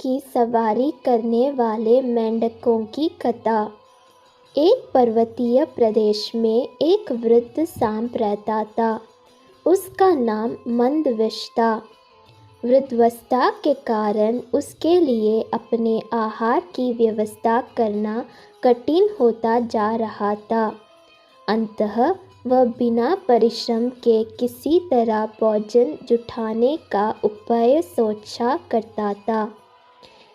की सवारी करने वाले मेंढकों की कथा। एक पर्वतीय प्रदेश में एक वृद्ध सांप रहता था। उसका नाम मंदविश था। वृद्धावस्था के कारण उसके लिए अपने आहार की व्यवस्था करना कठिन होता जा रहा था। अंततः वह बिना परिश्रम के किसी तरह भोजन जुटाने का उपाय सोचा करता था।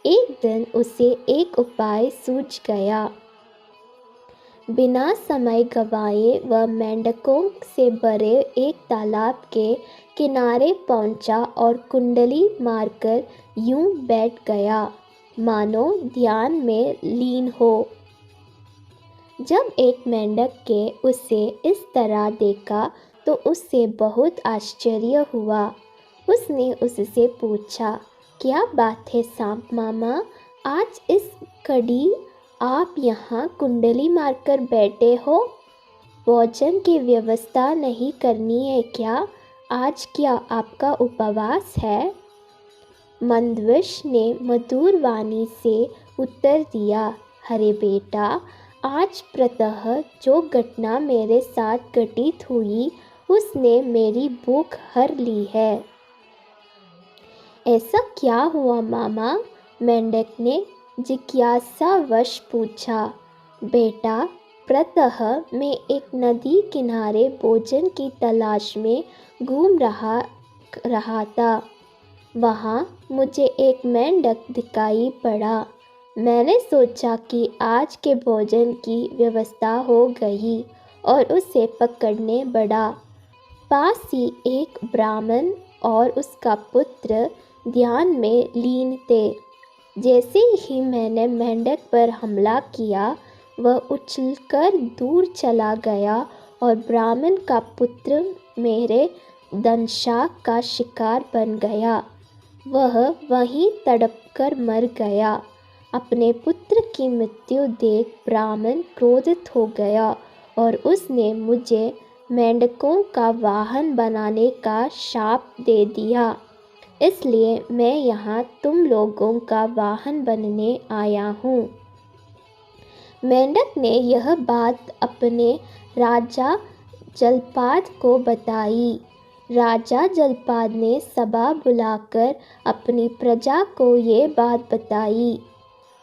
एक दिन उसे एक उपाय सूझ गया। बिना समय गंवाए वह मेंढकों से भरे एक तालाब के किनारे पहुंचा और कुंडली मारकर यूं बैठ गया, मानो ध्यान में लीन हो। जब एक मेंढक के उसे इस तरह देखा तो उससे बहुत आश्चर्य हुआ। उसने उससे पूछा, क्या बात है सांप मामा, आज इस घड़ी आप यहाँ कुंडली मारकर बैठे हो? भोजन की व्यवस्था नहीं करनी है क्या? आज क्या आपका उपवास है? मंदविश ने मधुर वाणी से उत्तर दिया, अरे बेटा, आज प्रातः जो घटना मेरे साथ घटित हुई उसने मेरी भूख हर ली है। ऐसा क्या हुआ मामा? मेंढक ने जिज्ञासावश पूछा। बेटा, प्रातः मैं एक नदी किनारे भोजन की तलाश में घूम रहा था। वहाँ मुझे एक मेंढक दिखाई पड़ा। मैंने सोचा कि आज के भोजन की व्यवस्था हो गई और उसे पकड़ने बढ़ा। पास ही एक ब्राह्मण और उसका पुत्र ध्यान में लीन थे। जैसे ही मैंने मेंढक पर हमला किया, वह उछलकर दूर चला गया और ब्राह्मण का पुत्र मेरे दंशाक का शिकार बन गया। वह वहीं तड़पकर मर गया। अपने पुत्र की मृत्यु देख ब्राह्मण क्रोधित हो गया और उसने मुझे मेंढकों का वाहन बनाने का शाप दे दिया। इसलिए मैं यहाँ तुम लोगों का वाहन बनने आया हूँ। मेंढक ने यह बात अपने राजा जलपाद को बताई। राजा जलपाद ने सभा बुलाकर अपनी प्रजा को ये बात बताई।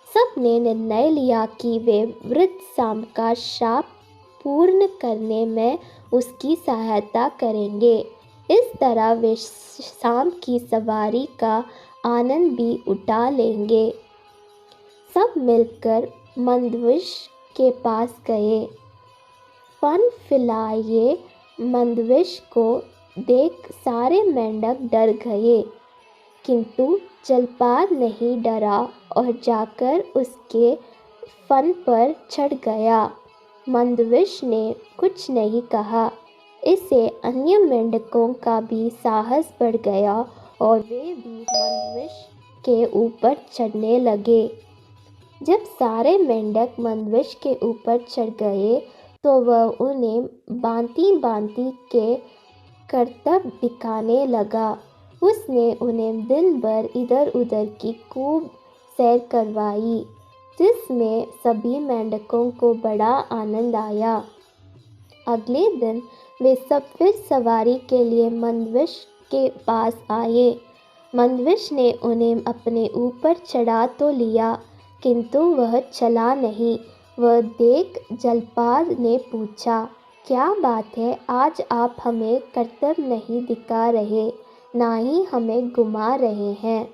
सब ने निर्णय लिया कि वे वृद्ध सांप का शाप पूर्ण करने में उसकी सहायता करेंगे। इस तरह वे सांप की सवारी का आनंद भी उठा लेंगे। सब मिलकर मंदविश के पास गए। फन फैलाए मंदविश को देख सारे मेंढक डर गए, किंतु जलपाद नहीं डरा और जाकर उसके फन पर चढ़ गया। मंदविश ने कुछ नहीं कहा। इससे अन्य मेंढकों का भी साहस बढ़ गया और वे भी मंदविश के ऊपर चढ़ने लगे। जब सारे मेंढक मंदविश के ऊपर चढ़ गए तो वह उन्हें भांति-भांति के करतब दिखाने लगा। उसने उन्हें दिन भर इधर उधर की खूब सैर करवाई, जिसमें सभी मेंढकों को बड़ा आनंद आया। अगले दिन वे सब फिर सवारी के लिए मंदविश के पास आए। मंदविश ने उन्हें अपने ऊपर चढ़ा तो लिया, किंतु वह चला नहीं। वह देख जलपाद ने पूछा, क्या बात है, आज आप हमें करतब नहीं दिखा रहे, ना ही हमें घुमा रहे हैं?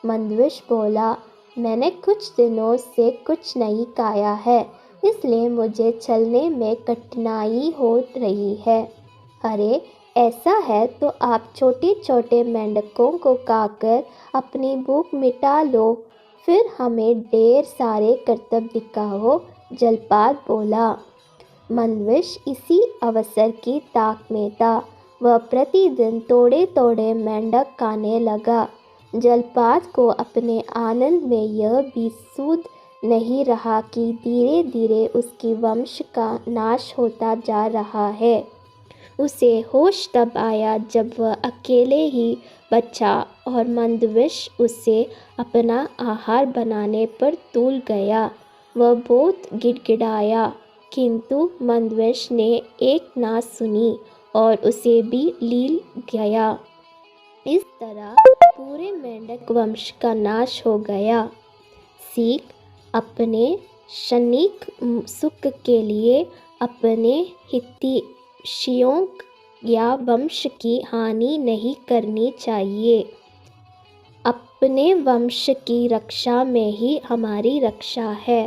मंदविश बोला, मैंने कुछ दिनों से कुछ नहीं खाया है, इसलिए मुझे चलने में कठिनाई हो रही है। अरे ऐसा है तो आप छोटे छोटे मेंढकों को खाकर अपनी भूख मिटा लो, फिर हमें ढेर सारे करतब दिखाओ, जलपाद बोला। मंदविश इसी अवसर की ताक में था। वह प्रतिदिन थोड़े थोड़े मेंढक खाने लगा। जलपाद को अपने आनंद में यह भी सूझ नहीं रहा कि धीरे धीरे उसकी वंश का नाश होता जा रहा है। उसे होश तब आया जब वह अकेले ही बचा और मंदविश उसे अपना आहार बनाने पर तूल गया। वह बहुत गिड़गिड़ाया, किंतु मंदविश ने एक ना सुनी और उसे भी लील गया। इस तरह पूरे मेंढक वंश का नाश हो गया। सीख: अपने क्षणिक सुख के लिए अपने हितैषियों या वंश की हानि नहीं करनी चाहिए। अपने वंश की रक्षा में ही हमारी रक्षा है।